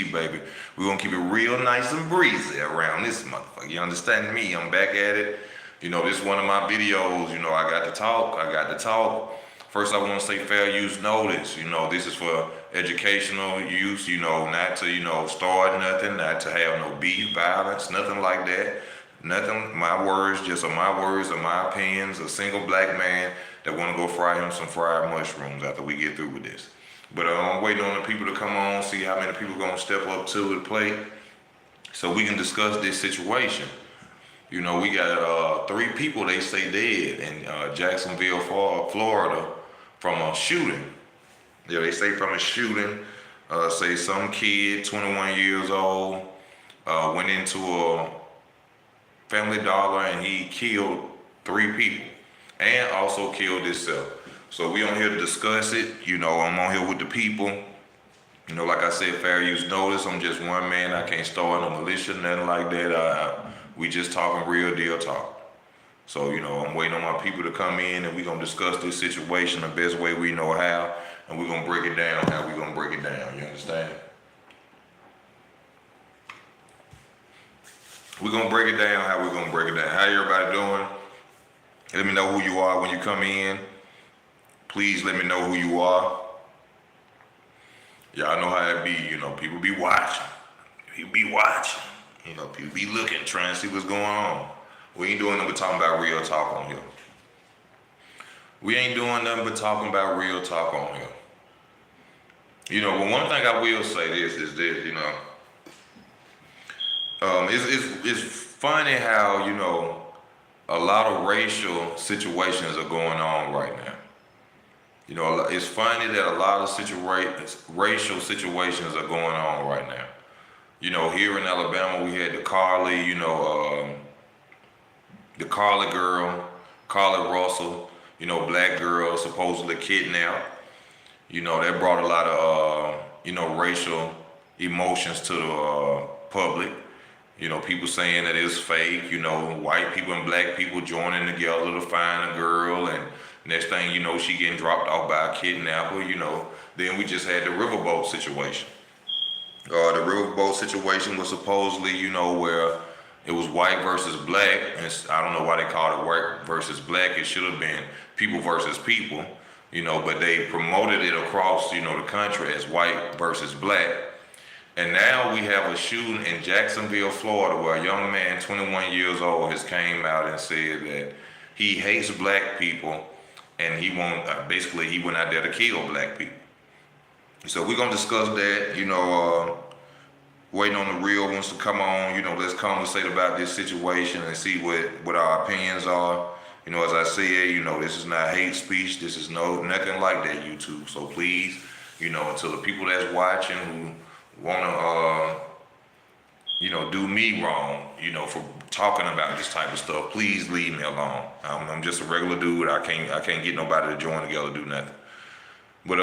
baby. We're gonna keep it real nice and breezy around this motherfucker. You understand me? I'm back at it. This is one of my videos. I got to talk. I got to talk. First, I want to say fair use notice. This is for educational use. Not to, start nothing, not to have no beef, violence, nothing like that. Nothing. My words just are my words and my opinions. A single black man that want to go fry him some fried mushrooms after we get through with this. But I'm waiting on the people to come on, see how many people gonna step up to the plate, so we can discuss this situation. We got three people they say dead in Jacksonville, Florida, from a shooting. Yeah, they say from a shooting. Say some kid, 21 years old, went into a Family Dollar and he killed three people, and also killed himself. So we on here to discuss it. I'm on here with the people. Like I said, fair use notice. I'm just one man. I can't start no militia, nothing like that. We just talking real deal talk. So, I'm waiting on my people to come in and we going to discuss this situation the best way we know how. And we're going to break it down how we going to break it down. You understand? We're going to break it down how we're going to break it down. How everybody doing? Let me know who you are when you come in. Please let me know who you are. Y'all know how it be, people be watching. People be watching. People be looking, trying to see what's going on. We ain't doing nothing but talking about real talk on here. We ain't doing nothing but talking about real talk on here. But one thing I will say is this, it's funny how, a lot of racial situations are going on right now. It's funny that a lot of racial situations are going on right now. Here in Alabama, we had the Carly, the Carly girl, Carly Russell, black girl supposedly kidnapped. That brought a lot of, racial emotions to the public. People saying that it's fake, white people and black people joining together to find a girl, and next thing you know, she getting dropped off by a kidnapper, Then we just had the riverboat situation. The riverboat situation was supposedly, where it was white versus black, and I don't know why they called it white versus black. It should have been people versus people, but they promoted it across, the country as white versus black. And now we have a shooting in Jacksonville, Florida, where a young man, 21 years old, has came out and said that he hates black people, and he went out there to kill black people. So we're gonna discuss that. Waiting on the real ones to come on. Let's conversate about this situation and see what our opinions are. As I said, this is not hate speech. This is nothing like that, YouTube. So please, until the people that's watching who wanna do me wrong, for talking about this type of stuff, please leave me alone. I'm just a regular dude. I can't get nobody to join together to do nothing. But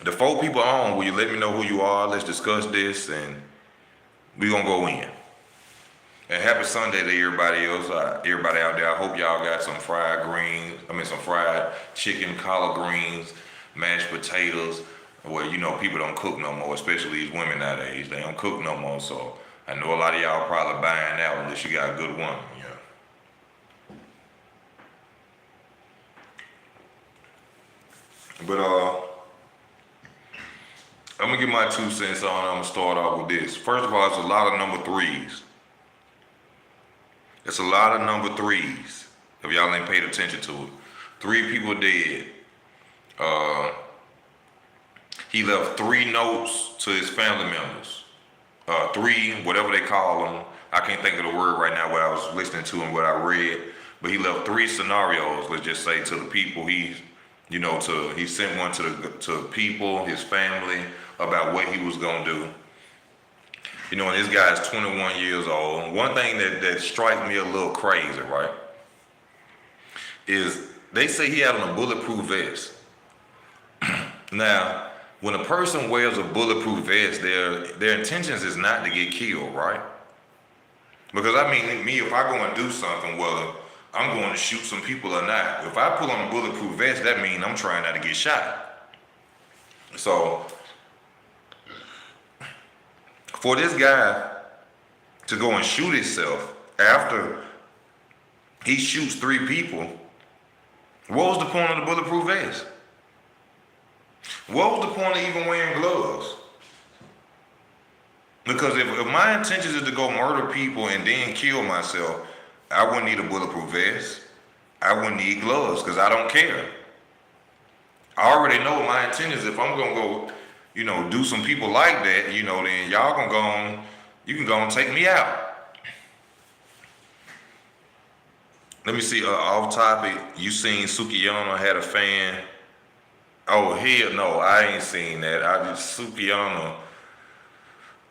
the four people on, will you let me know who you are? Let's discuss this, and we gonna go in. And happy Sunday to everybody else, everybody out there. I hope y'all got some some fried chicken, collard greens, mashed potatoes. Well, people don't cook no more, especially these women nowadays. They don't cook no more, so I know a lot of y'all probably buying out unless you got a good woman, But I'm gonna give my 2 cents on it. I'm gonna start off with this. First of all, it's a lot of number threes. It's a lot of number threes, if y'all ain't paid attention to it. 3 people dead. He left 3 notes to his family members. 3, whatever they call them. I can't think of the word right now, what I was listening to and what I read. But he left 3 scenarios, let's just say, to the people he sent one to people, his family, about what he was gonna do. And this guy's 21 years old. One thing that strikes me a little crazy, right, is they say he had on a bulletproof vest. Now, when a person wears a bulletproof vest, their intentions is not to get killed, right? Because me, if I go and do something, whether I'm going to shoot some people or not, if I pull on a bulletproof vest, that means I'm trying not to get shot. So For this guy to go and shoot himself after he shoots 3 people, what was the point of the bulletproof vest? What was the point of even wearing gloves? Because if my intention is to go murder people and then kill myself, I wouldn't need a bulletproof vest. I wouldn't need gloves because I don't care. I already know my intention is if I'm going to go, do some people like that, then y'all going to go on, you can go and take me out. Let me see, off topic, you seen Sukiyama had a fan? Oh, hell no, I ain't seen that. Sukiyama,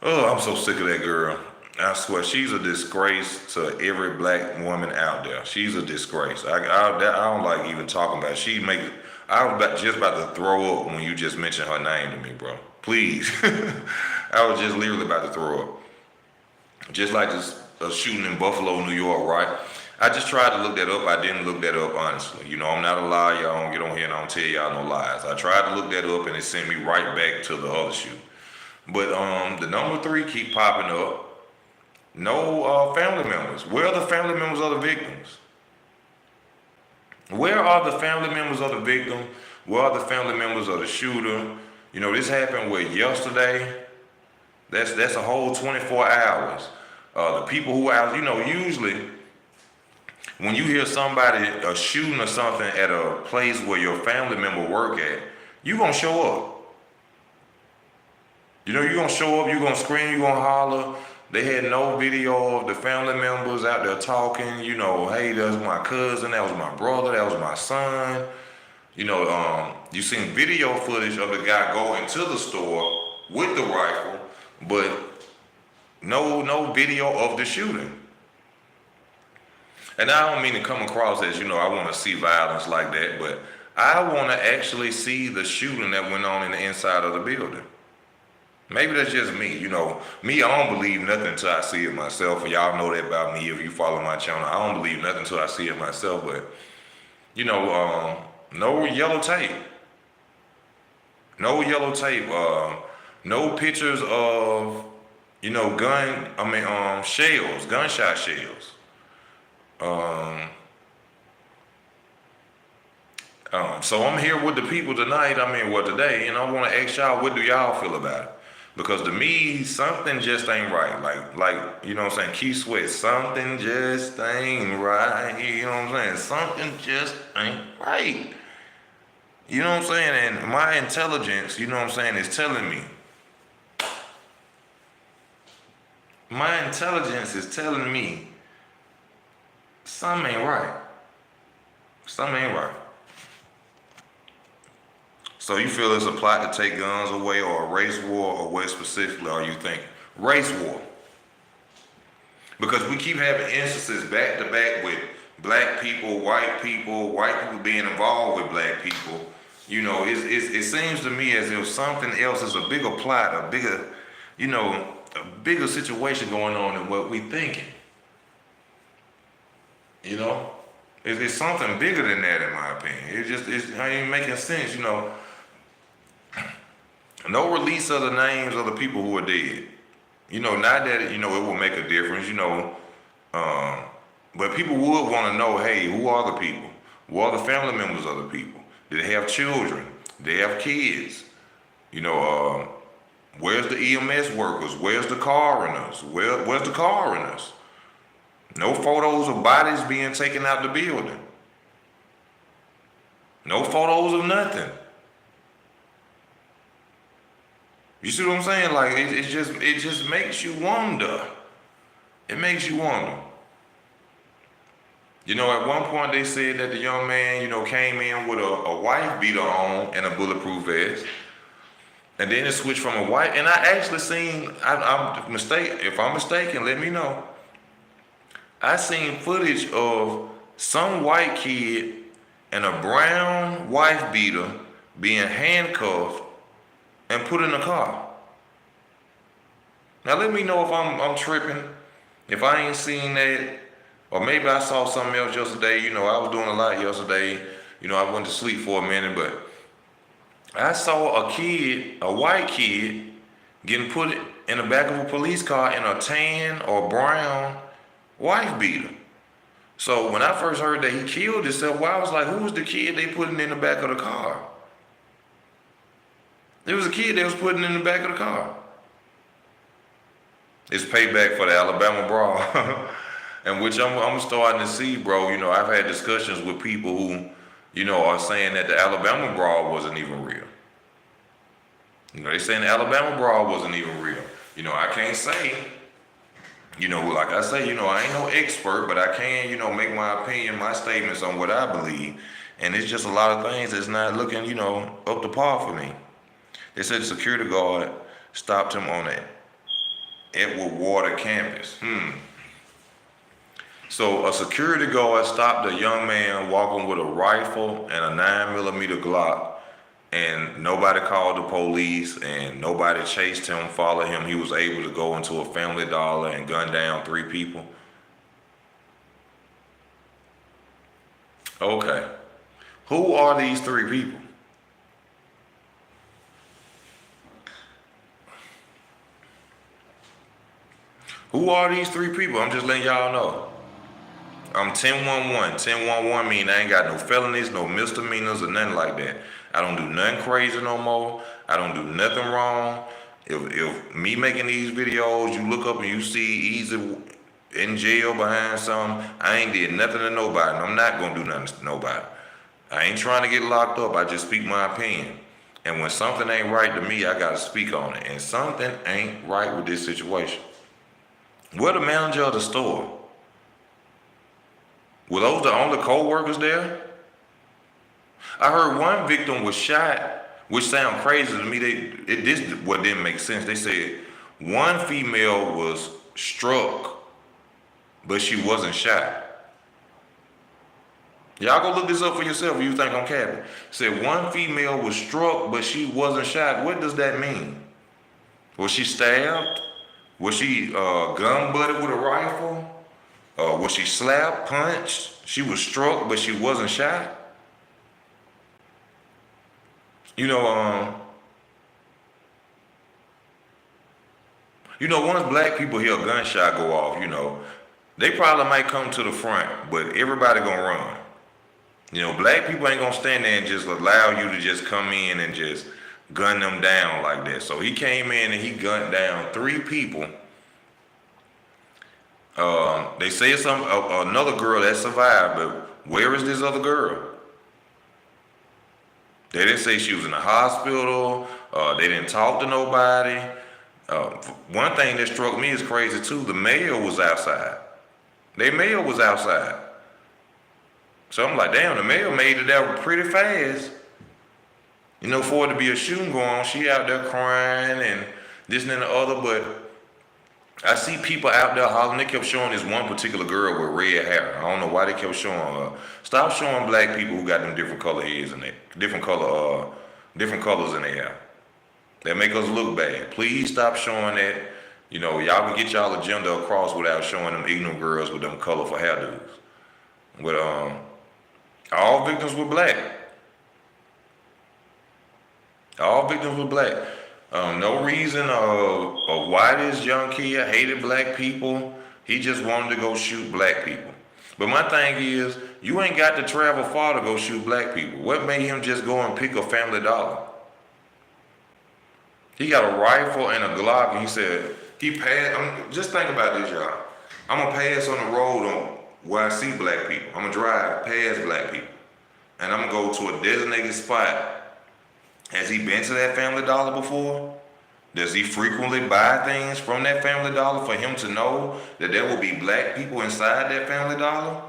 oh, I'm so sick of that girl. I swear, she's a disgrace to every black woman out there. She's a disgrace. I don't like even talking about it. I was just about to throw up when you just mentioned her name to me, bro. Please. I was just literally about to throw up. Just like this shooting in Buffalo, New York, right? I just tried to look that up. I didn't look that up, honestly. I'm not a liar. I don't get on here and I don't tell y'all no lies. I tried to look that up and it sent me right back to the other shoot. But the number 3 keep popping up. No family members. Where are the family members of the victims? Where are the family members of the victim? Where are the family members of the shooter? This happened yesterday. That's a whole 24 hours. The people who out, usually when you hear somebody a shooting or something at a place where your family member work at, you gonna show up. You're gonna show up, you're gonna scream, you're gonna holler. They had no video of the family members out there talking, hey, that was my cousin, that was my brother, that was my son. You seen video footage of the guy go into the store with the rifle, but no video of the shooting. And I don't mean to come across as, I want to see violence like that, but I want to actually see the shooting that went on in the inside of the building. Maybe that's just me. Me, I don't believe nothing until I see it myself. And y'all know that about me if you follow my channel. I don't believe nothing until I see it myself. But, no yellow tape. No yellow tape. No pictures of, shells, gunshot shells. So I'm here with the people tonight, today, and I want to ask y'all, what do y'all feel about it? Because to me, something just ain't right. Like, Keith Sweat, something just ain't right. Something just ain't right. And my intelligence, is telling me. My intelligence is telling me something ain't right. Something ain't right. So you feel it's a plot to take guns away or a race war, or what specifically are you thinking? Race war. Because we keep having instances back to back with black people being involved with black people. It seems to me as if something else is a bigger plot, a bigger situation going on than what we thinking. It's something bigger than that, in my opinion. It ain't making sense, No release of the names of the people who are dead. Not that it will make a difference, but people would want to know, hey, who are the people? Who are the family members of the people? Do they have children? Do they have kids? Where's the EMS workers? Where's the coroners? Where's the coroners? No photos of bodies being taken out the building. No photos of nothing. You see what I'm saying? Like, it just makes you wonder. It makes you wonder. At one point they said that the young man, came in with a wife beater on and a bulletproof vest. And then it switched from a white, and I actually seen, if I'm mistaken, let me know. I seen footage of some white kid and a brown wife beater being handcuffed and put in a car. Now let me know if I'm tripping, if I ain't seen that, or maybe I saw something else yesterday. I was doing a lot yesterday. I went to sleep for a minute, but I saw a white kid, getting put in the back of a police car in a tan or brown wife beater. So when I first heard that he killed himself, well, I was like, who was the kid they putting in the back of the car? There was a kid they was putting in the back of the car. It's payback for the Alabama brawl. And which I'm starting to see, bro. You know, I've had discussions with people who, you know, are saying that the Alabama brawl wasn't even real. You know, they saying the Alabama brawl wasn't even real. You know, I can't say, you know, like I say, you know, I ain't no expert, but I can, you know, make my opinion, my statements on what I believe. And it's just a lot of things that's not looking, you know, up to par for me. They said the security guard stopped him on the Edward Water campus. So a security guard stopped a young man walking with a rifle and a 9mm Glock, and nobody called the police and nobody chased him, followed him. He was able to go into a Family Dollar and gun down 3 people. Okay. Who are these 3 people? Who are these 3 people? I'm just letting y'all know. I'm 1011. 1011 mean I ain't got no felonies, no misdemeanors, or nothing like that. I don't do nothing crazy no more. I don't do nothing wrong. If me making these videos, you look up and you see Easy in jail behind something, I ain't did nothing to nobody, and I'm not gonna do nothing to nobody. I ain't trying to get locked up. I just speak my opinion. And when something ain't right to me, I gotta speak on it. And something ain't right with this situation. We're the manager of the store. Were those the only co-workers there? I heard one victim was shot, which sound crazy to me. This what didn't make sense. They said one female was struck, but she wasn't shot. Y'all go look this up for yourself if you think I'm capping. Said one female was struck, but she wasn't shot. What does that mean? Was she stabbed? Was she gun-butted with a rifle? Was she slapped, punched? She was struck, but she wasn't shot? You know, once black people hear a gunshot go off, you know, they probably might come to the front, but everybody gonna run. You know, black people ain't gonna stand there and just allow you to just come in and just gun them down like that. So he came in and he gunned down 3 people. They say it's another girl that survived, but where is this other girl? They didn't say she was in the hospital. They didn't talk to nobody. One thing that struck me as crazy too, the mayor was outside. Their mayor was outside. So I'm like, damn, the mayor made it out pretty fast. You know, for it to be a shooting going on, she out there crying and this and the other, but I see people out there hollering. They kept showing this one particular girl with red hair. I don't know why they kept showing her. Stop showing black people who got them different color heads in there, different colors in their hair. That make us look bad. Please stop showing that. You know, y'all can get y'all agenda across without showing them ignorant girls with them colorful hairdos. But all victims were black. All victims were black. No reason of why this young kid hated black people. He just wanted to go shoot black people. But my thing is, you ain't got to travel far to go shoot black people. What made him just go and pick a Family Dollar? He got a rifle and a Glock, and he said, he passed. Just think about this, y'all. I'm going to pass on the road on where I see black people. I'm going to drive past black people. And I'm going to go to a designated spot. Has he been to that Family Dollar before? Does he frequently buy things from that Family Dollar for him to know that there will be black people inside that Family Dollar?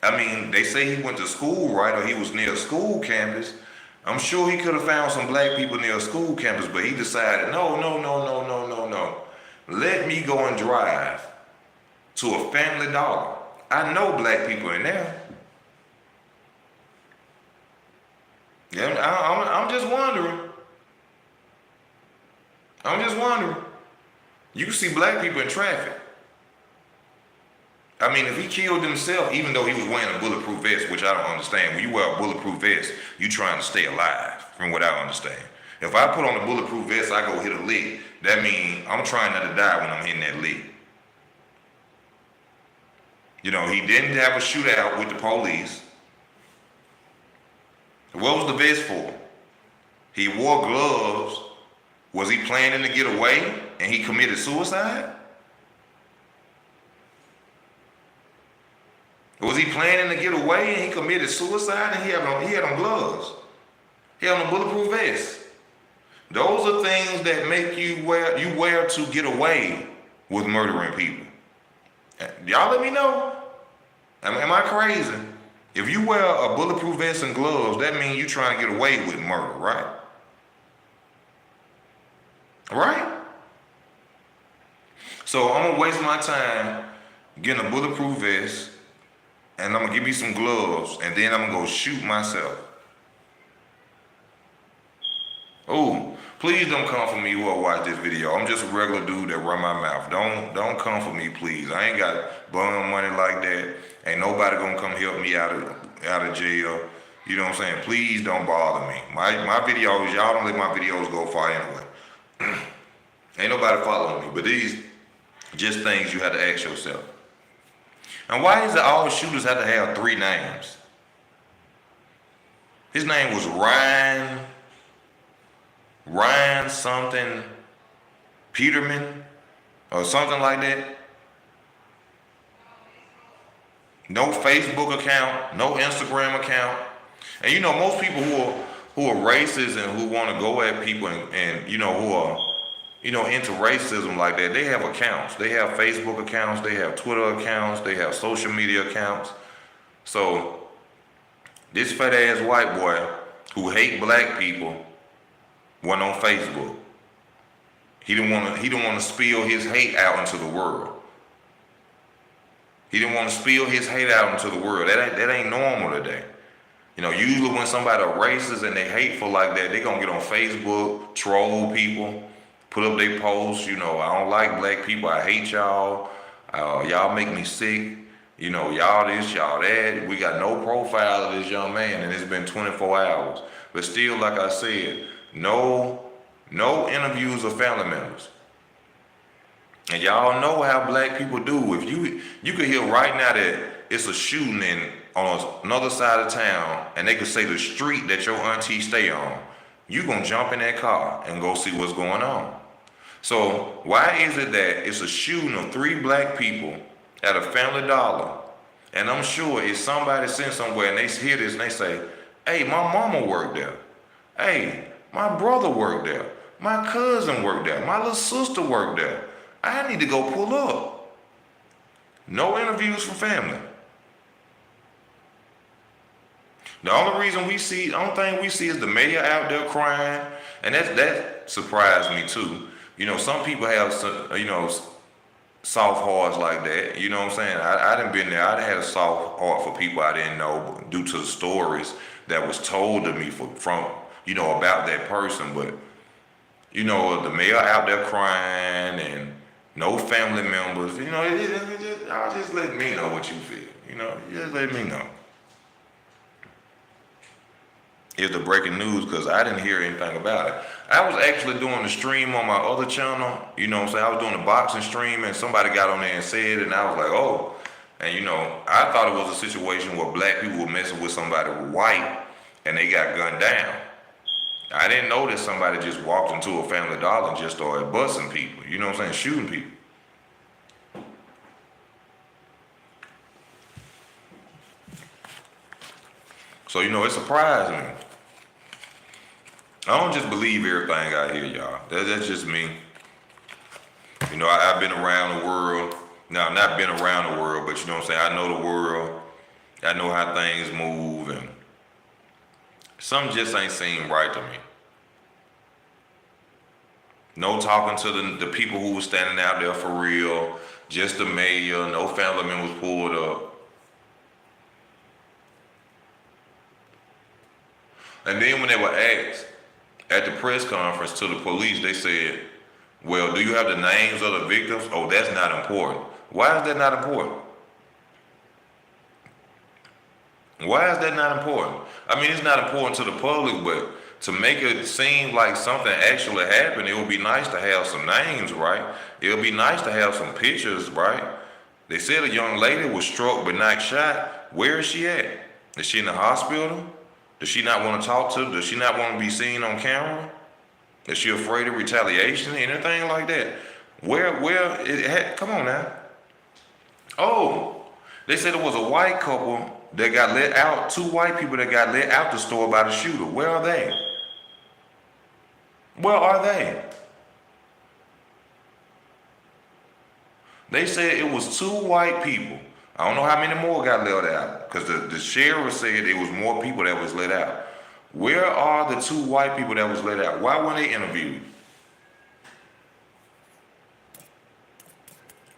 I mean, they say he went to school, right? Or he was near a school campus. I'm sure he could have found some black people near a school campus, but he decided, no. Let me go and drive to a Family Dollar. I know black people in there. Yeah, I'm just wondering. You can see black people in traffic. I mean, if he killed himself, even though he was wearing a bulletproof vest, which I don't understand. When you wear a bulletproof vest, you trying to stay alive, from what I understand. If I put on a bulletproof vest, I go hit a lick. That means I'm trying not to die when I'm hitting that lick. You know, he didn't have a shootout with the police. What was the vest for? He wore gloves. Was he planning to get away and he committed suicide? Was he planning to get away and he committed suicide and he had on gloves? He had on a bulletproof vest. Those are things that make you wear to get away with murdering people. Y'all let me know. Am I crazy? If you wear a bulletproof vest and gloves, that means you're trying to get away with murder, right? Right? So I'm gonna waste my time getting a bulletproof vest, and I'm gonna give me some gloves, and then I'm gonna go shoot myself. Oh, please don't come for me who will watch this video. I'm just a regular dude that run my mouth. Don't come for me, please. I ain't got bum money like that. Ain't nobody gonna come help me out of jail. You know what I'm saying? Please don't bother me. My videos, y'all don't let my videos go far anyway. Ain't nobody following me, but these just things you have to ask yourself. And why is it all shooters have to have 3 names? His name was Ryan something Peterman or something like that. No Facebook account, no Instagram account. And you know, most people who are racist and who want to go at people and you know, who are, you know, into racism like that, they have accounts. They have Facebook accounts, they have Twitter accounts, they have social media accounts. So this fat ass white boy who hate black people went on Facebook. He didn't want to spill his hate out into the world. He didn't want to spill his hate out into the world. That ain't normal today. You know, usually when somebody racist and they hateful like that, they gonna get on Facebook, troll people, put up their posts, you know, I don't like black people, I hate y'all, y'all make me sick, you know, y'all this, y'all that. We got no profile of this young man and it's been 24 hours. But still, like I said, no interviews of family members. And y'all know how black people do. If you could hear right now that it's a shooting on another side of town, and they could say the street that your auntie stay on, you gonna jump in that car and go see what's going on. So why is it that it's a shooting of 3 black people at a Family Dollar, and I'm sure it's somebody sitting somewhere and they hear this and they say, hey, my mama worked there. Hey, my brother worked there. My cousin worked there. My little sister worked there. I need to go pull up. No interviews from family. The only thing we see is the mayor out there crying, and that surprised me too. You know, some people have some, you know, soft hearts like that. You know what I'm saying? I done been there. I had a soft heart for people I didn't know due to the stories that was told to me from you know, about that person. But you know, the mayor out there crying and no family members. You know, y'all just let me know what you feel. You know, just let me know. Here's the breaking news, because I didn't hear anything about it. I was actually doing the stream on my other channel. You know what I'm saying? I was doing the boxing stream and somebody got on there and said it, and I was like, oh. And you know, I thought it was a situation where black people were messing with somebody white and they got gunned down. I didn't know that somebody just walked into a Family Dollar and just started busting people. You know what I'm saying? Shooting people. So, you know, it surprised me. I don't just believe everything I hear, y'all. That's just me. You know, I've been around the world. Now, I've not been around the world, but you know what I'm saying? I know the world. I know how things move, and something just ain't seem right to me. No talking to the people who were standing out there for real. Just the mayor. No family members pulled up. And then when they were asked at the press conference to the police, they said, well, do you have the names of the victims? Oh, that's not important. Why is that not important? Why is that not important? I mean, it's not important to the public, but to make it seem like something actually happened, it would be nice to have some names, right? It would be nice to have some pictures, right? They said a young lady was struck but not shot. Where is she at? Is she in the hospital? Does she not want to talk to? Does she not want to be seen on camera? Is she afraid of retaliation? Anything like that? Come on now. Oh, they said it was a white couple that got let out, two white people that got let out the store by the shooter. Where are they? Where are they? They said it was two white people. I don't know how many more got let out, because the sheriff said it was more people that was let out. Where are the two white people that was let out? Why weren't they interviewed?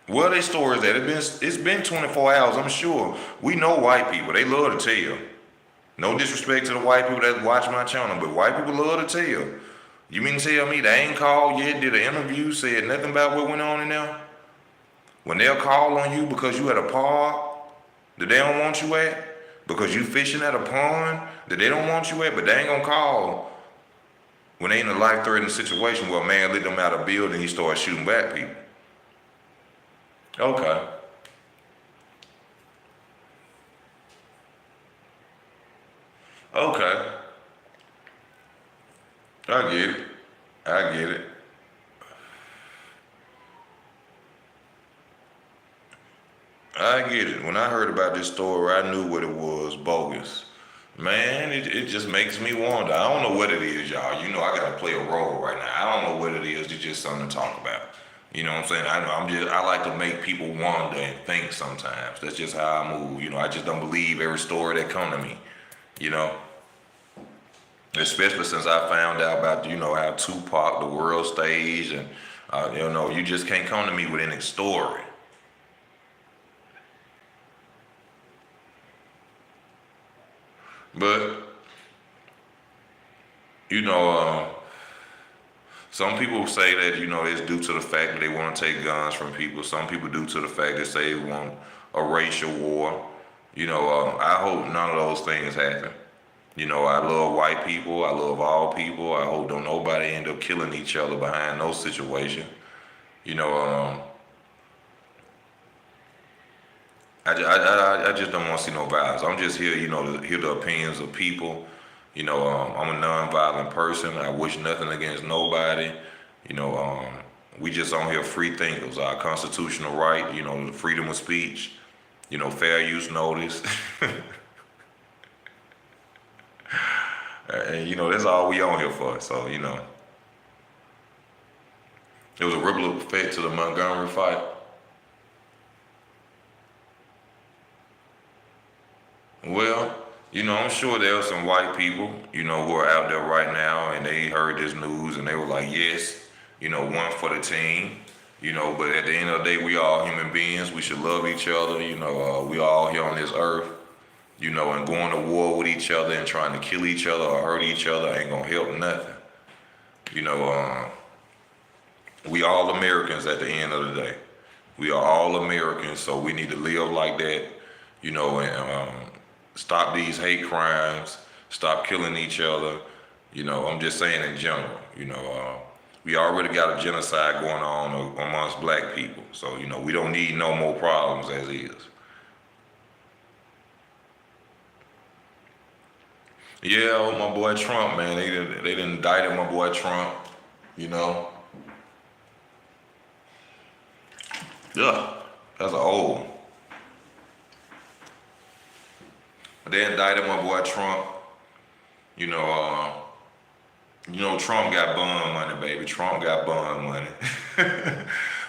Where are their stories at? It's been 24 hours, I'm sure. We know white people. They love to tell. No disrespect to the white people that watch my channel, but white people love to tell. You mean to tell me they ain't called yet, did an interview, said nothing about what went on in there? When they'll call on you because you at a park that they don't want you at, because you fishing at a pond that they don't want you at, but they ain't gonna call when they in a life-threatening situation where a man lit them out of a building, he started shooting black people. Okay. Okay. I get it. I get it. I get it. When I heard about this story, I knew what it was, bogus. Man, it just makes me wonder. I don't know what it is, y'all. You know I gotta play a role right now. I don't know what it is. It's just something to talk about. You know what I'm saying? I like to make people wonder and think sometimes. That's just how I move. You know, I just don't believe every story that come to me. You know? Especially since I found out about, you know, how Tupac, the world stage, and, you know, you just can't come to me with any story. But, you know, some people say that, you know, it's due to the fact that they want to take guns from people. Some people due to the fact that say they want a racial war. You know, I hope none of those things happen. You know, I love white people. I love all people. I hope don't nobody end up killing each other behind those situations. You know, I just don't want to see no violence. I'm just here, you know, to hear the opinions of people. You know, I'm a non-violent person. I wish nothing against nobody. You know, we just on here free thinkers. Our constitutional right, you know, the freedom of speech, you know, fair use notice. And, you know, that's all we on here for. So, you know, it was a ripple effect to the Montgomery fight. Well, you know, I'm sure there are some white people, you know, who are out there right now and they heard this news and they were like, yes, you know, one for the team, you know, but at the end of the day, we all human beings. We should love each other. You know, we all here on this earth, you know, and going to war with each other and trying to kill each other or hurt each other ain't gonna help nothing. You know, we all Americans at the end of the day. We are all Americans, so we need to live like that, you know, and stop these hate crimes, stop killing each other. You know, I'm just saying in general, you know, we already got a genocide going on amongst black people. So, you know, we don't need no more problems as is. Yeah, oh, my boy Trump, man, they done indicted my boy Trump, you know. Yeah, that's old. They indicted my boy Trump. You know, Trump got bond money, baby. Trump got bond money.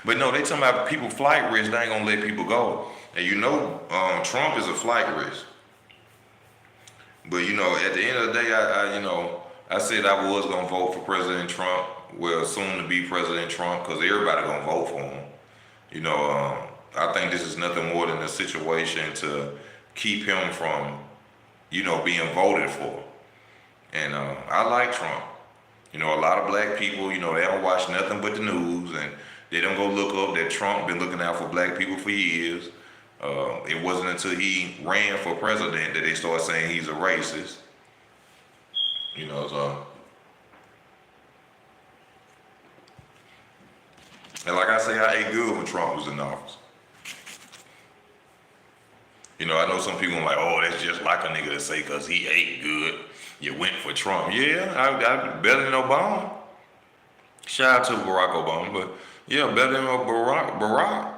But no, they talking about people flight risk. They ain't gonna let people go. And you know, Trump is a flight risk. But you know, at the end of the day, I said I was gonna vote for President Trump. Well, soon to be President Trump, because everybody gonna vote for him. You know, I think this is nothing more than a situation to keep him from, you know, being voted for. And I like Trump. You know, a lot of black people, you know, they don't watch nothing but the news, and they don't go look up that Trump been looking out for black people for years. It wasn't until he ran for president that they started saying he's a racist. You know, so And like I say, I ate good when Trump was in office. You know, I know some people are like, oh, that's just like a nigga to say because he ate good. You went for Trump. Yeah, I better than Obama. Shout out to Barack Obama, but yeah, better than Barack.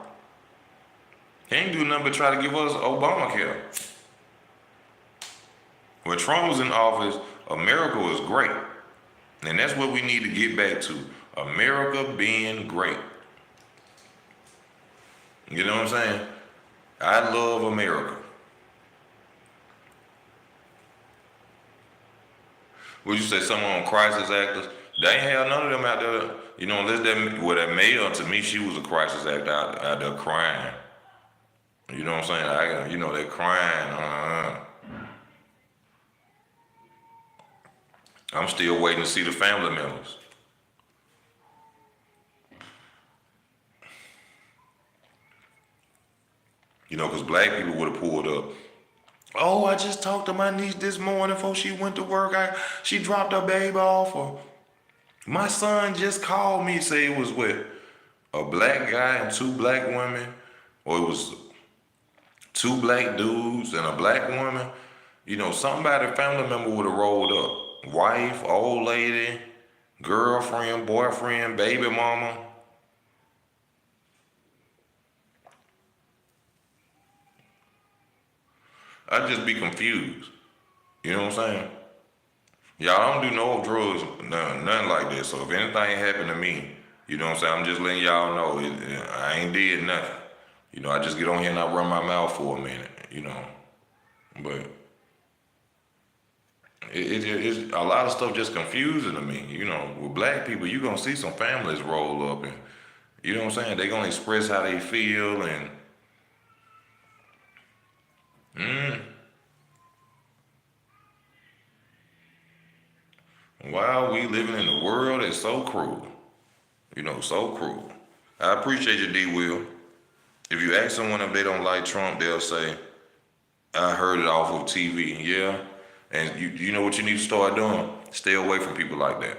He ain't do nothing but try to give us Obamacare. When Trump was in office, America was great. And that's what we need to get back to. America being great. You know what I'm saying? I love America. Would you say someone on crisis actors? They ain't have none of them out there. You know, unless that male, to me, she was a crisis actor out there crying. You know what I'm saying? You know, they crying. I'm still waiting to see the family members. You know, because black people would have pulled up. Oh, I just talked to my niece this morning before she went to work. She dropped her baby off. Or my son just called me, say it was with a black guy and two black women, or it was two black dudes and a black woman. You know, somebody, family member would have rolled up. Wife, old lady, girlfriend, boyfriend, baby mama. I'd just be confused. You know what I'm saying? Y'all don't do no drugs, nothing like that. So if anything happened to me, you know what I'm saying? I'm just letting y'all know I ain't did nothing. You know, I just get on here and I run my mouth for a minute, you know. But it's a lot of stuff just confusing to me. You know, with black people, you're going to see some families roll up and, you know what I'm saying? They're going to express how they feel and, wow, we living in a world that's so cruel. You know, so cruel. I appreciate you, D. Will. If you ask someone if they don't like Trump, they'll say, I heard it off of TV. Yeah. And you know what you need to start doing? Stay away from people like that.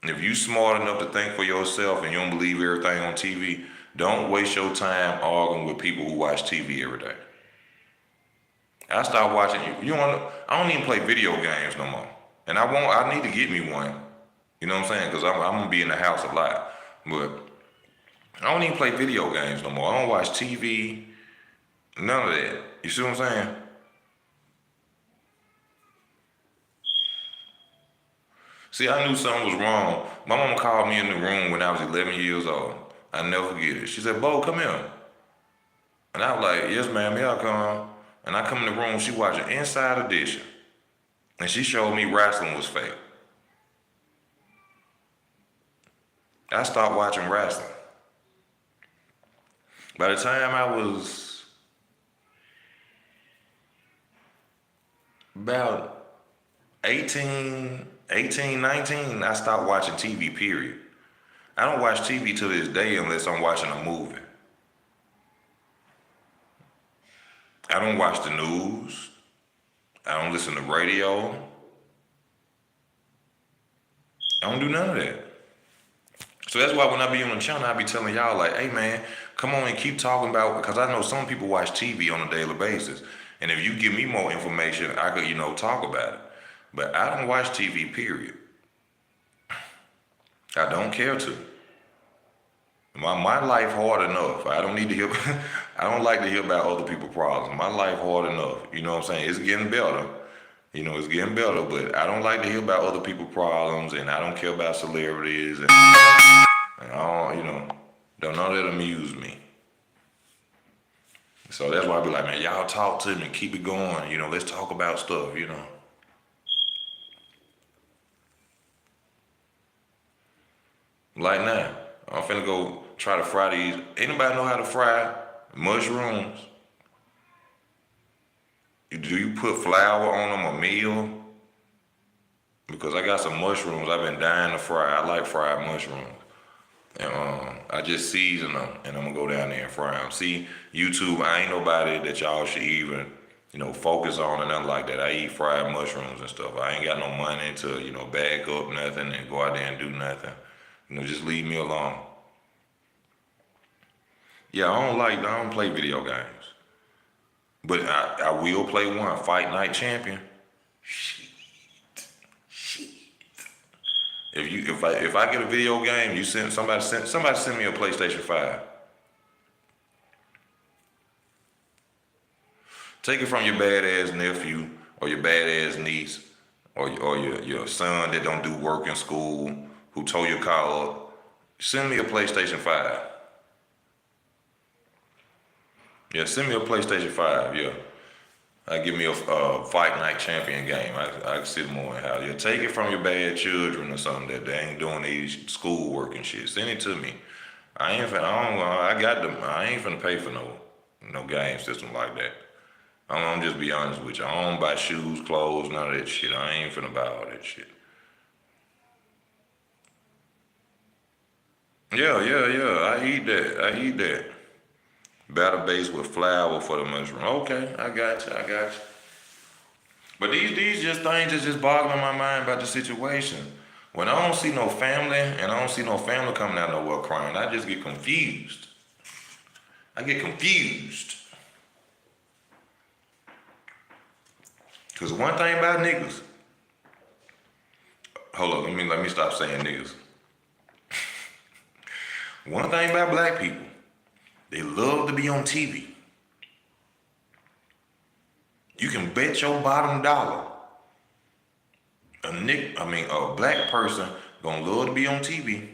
And if you smart enough to think for yourself and you don't believe everything on TV, don't waste your time arguing with people who watch TV every day. I stopped watching I don't even play video games no more. And I need to get me one. You know what I'm saying? Because I'm going to be in the house a lot. But I don't even play video games no more. I don't watch TV. None of that. You see what I'm saying? See, I knew something was wrong. My mama called me in the room when I was 11 years old. I never forget it. She said, Bo, come here. And I was like, yes, ma'am, here I come. And I come in the room, she watching Inside Edition. And she showed me wrestling was fake. I stopped watching wrestling. By the time I was about 18, 19, I stopped watching TV, period. I don't watch TV to this day unless I'm watching a movie. I don't watch the news. I don't listen to radio. I don't do none of that. So that's why when I be on the channel, I be telling y'all like, hey man, come on and keep talking about, because I know some people watch TV on a daily basis. And if you give me more information, I could, talk about it. But I don't watch TV, period. I don't care to. My life hard enough. I don't need to hear, I don't like to hear about other people's problems. My life hard enough. You know what I'm saying? It's getting better. It's getting better, but I don't like to hear about other people's problems, and I don't care about celebrities, and I don't none of that amuse me. So that's why I be like, man, y'all talk to me, keep it going, let's talk about stuff, Like now, I'm finna go try to fry these. Anybody know how to fry mushrooms? Do you put flour on them or meal? Because I got some mushrooms I've been dying to fry. I like fried mushrooms. And I just season them and I'm gonna go down there and fry them. See, YouTube, I ain't nobody that y'all should even, focus on or nothing like that. I eat fried mushrooms and stuff. I ain't got no money to, bag up nothing and go out there and do nothing. Just leave me alone. Yeah, I don't play video games. But I will play one, Fight Night Champion. Shit. Shit. If I get a video game, somebody send me a PlayStation 5. Take it from your badass nephew or your badass niece or your son that don't do work in school who tore your car up. Send me a PlayStation 5. Yeah, send me a PlayStation 5, yeah. Give me a Fight Night Champion game. I can sit more in house. Yeah, take it from your bad children or something that they ain't doing these school work and shit. Send it to me. I ain't finna pay for no game system like that. I'm just be honest with you. I don't buy shoes, clothes, none of that shit. I ain't finna buy all that shit. Yeah. I eat that. Batter base with flour for the mushroom. Okay, I got you. But these just things that just boggling my mind about the situation. When I don't see no family and I don't see no family coming out nowhere crying, I just get confused. Cause one thing about niggas, hold on, let me stop saying niggas. One thing about black people, they love to be on TV. You can bet your bottom dollar a black person gonna love to be on TV.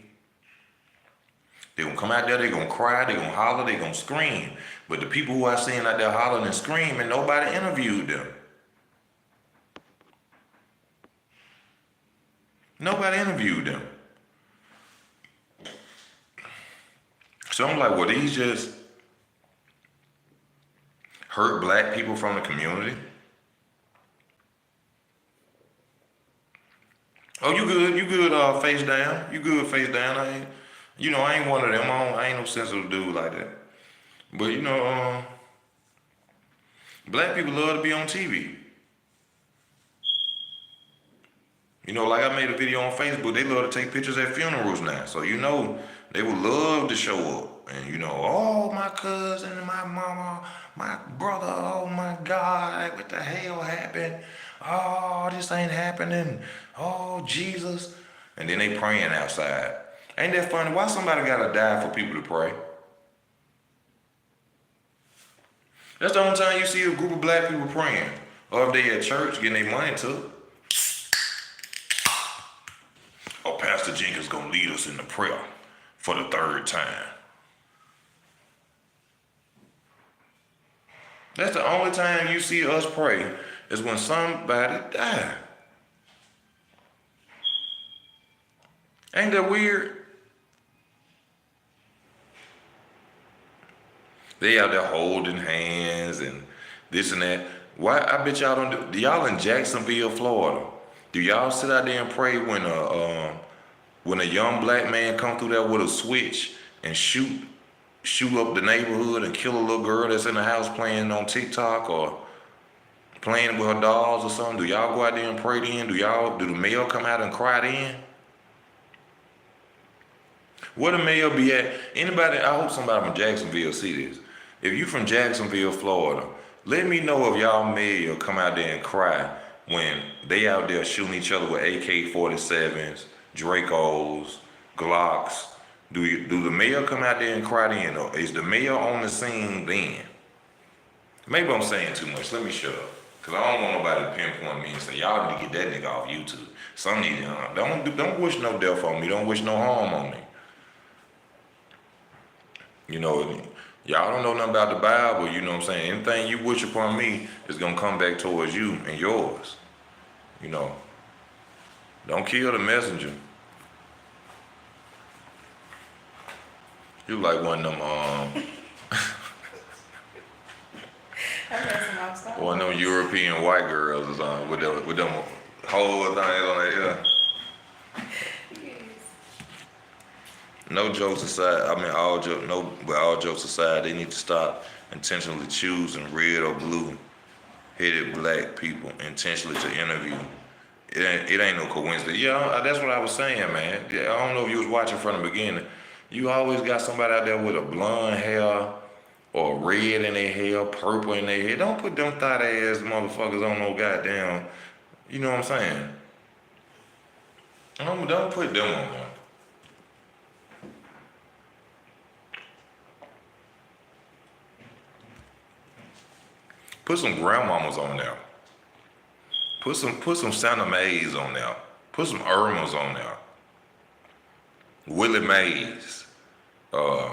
They gonna come out there, they gonna cry, they gonna holler, they gonna scream. But the people who I seen out there hollering and screaming, nobody interviewed them. Nobody interviewed them. So I'm like, well, these just hurt black people from the community? Oh, you good, face down. You good, face down. I ain't one of them. I ain't no sensitive dude like that. But black people love to be on TV. Like I made a video on Facebook, they love to take pictures at funerals now. So they would love to show up. And oh, my cousin, my mama, my brother, oh my God, what the hell happened? Oh, this ain't happening. Oh, Jesus. And then they praying outside. Ain't that funny? Why somebody gotta die for people to pray? That's the only time you see a group of black people praying. Or if they at church getting their money took. Oh, Pastor Jenkins gonna lead us in the prayer for the third time. That's the only time you see us pray is when somebody died. Ain't that weird? They out there holding hands and this and that. Why? I bet y'all don't do y'all in Jacksonville, Florida? Do y'all sit out there and pray when a young black man come through there with a switch and shoot up the neighborhood and kill a little girl that's in the house playing on TikTok or playing with her dolls or something? Do y'all go out there and pray then? Do the mayor come out and cry then? Where the mayor be at? Anybody? I hope somebody from Jacksonville see this. If you from Jacksonville, Florida, let me know if y'all mayor come out there and cry when they out there shooting each other with AK-47s, Dracos, Glocks. Do the mayor come out there and cry then? Or is the mayor on the scene then? Maybe I'm saying too much. Let me shut up. Because I don't want nobody to pinpoint me and say, y'all need to get that nigga off YouTube. Some need to, don't wish no death on me. Don't wish no harm on me. Y'all don't know nothing about the Bible, you know what I'm saying? Anything you wish upon me is going to come back towards you and yours. Don't kill the messenger. You like one of them, one of them European white girls or something with them whole things on that, yeah. No jokes aside, all jokes aside, they need to stop intentionally choosing red or blue-headed black people intentionally to interview. It ain't no coincidence. Yeah, that's what I was saying, man. I don't know if you was watching from the beginning, You always got somebody out there with a blonde hair or red in their hair, purple in their hair. Don't put them thought ass motherfuckers on no goddamn, you know what I'm saying? Don't put them on there. Put some grandmamas on there. Put some Santa Mays on there. Put some Irmas on there. Willie Mays. Uh,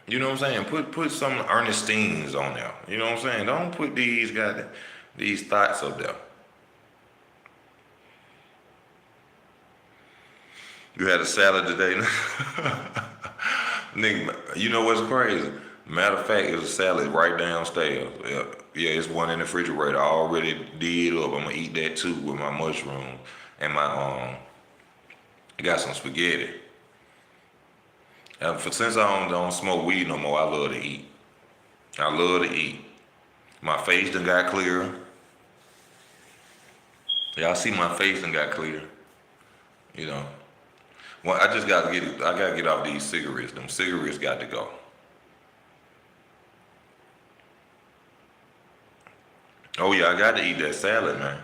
you know what I'm saying? Put some Ernestines on there. You know what I'm saying? Don't put these thoughts up there. You had a salad today, nigga. You know what's crazy? Matter of fact, it's a salad right downstairs. Yeah, it's one in the refrigerator. I already did up. I'm gonna eat that too with my mushrooms and my I got some spaghetti. Since I don't smoke weed no more, I love to eat. I love to eat. My face done got clear. Y'all see my face done got clear. You know. Well, I just gotta get. I gotta get off these cigarettes. Them cigarettes got to go. Oh yeah, I got to eat that salad, man.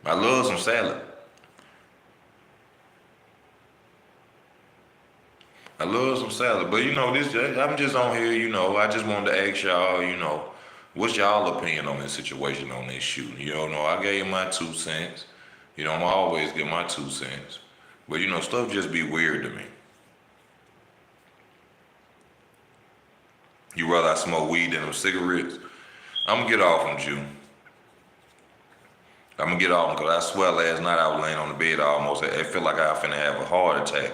I love some salad. I love some salad, but you know this. I'm just on here. You know, I just wanted to ask y'all. You know, what's y'all opinion on this situation on this shooting? You know, I gave my 2 cents. You know, I'm always give my 2 cents. But you know, stuff just be weird to me. You rather I smoke weed than them cigarettes? I'm gonna get off them, Jew. I'm gonna get off them because I swear last night I was laying on the bed almost. I feel like I finna have a heart attack.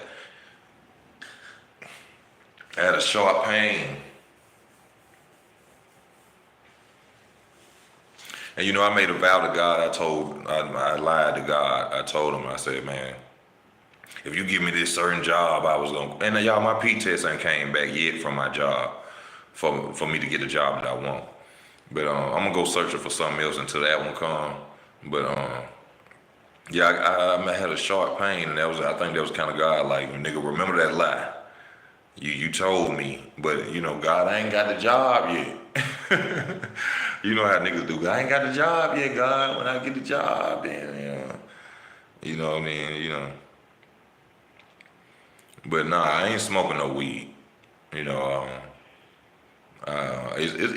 I had a sharp pain. And you know, I made a vow to God. I lied to God. I told him, I said, man, if you give me this certain job, I was gonna. And y'all, my P test ain't came back yet from my job for me to get the job that I want. But I'm gonna go searching for something else until that one come. But yeah, I had a sharp pain, and I think that was kind of God, like, nigga, remember that lie. You told me, but you know, God, I ain't got the job yet. You know how niggas do. I ain't got the job yet, God. When I get the job, then you know what I mean. You know, but nah, I ain't smoking no weed. You know, it's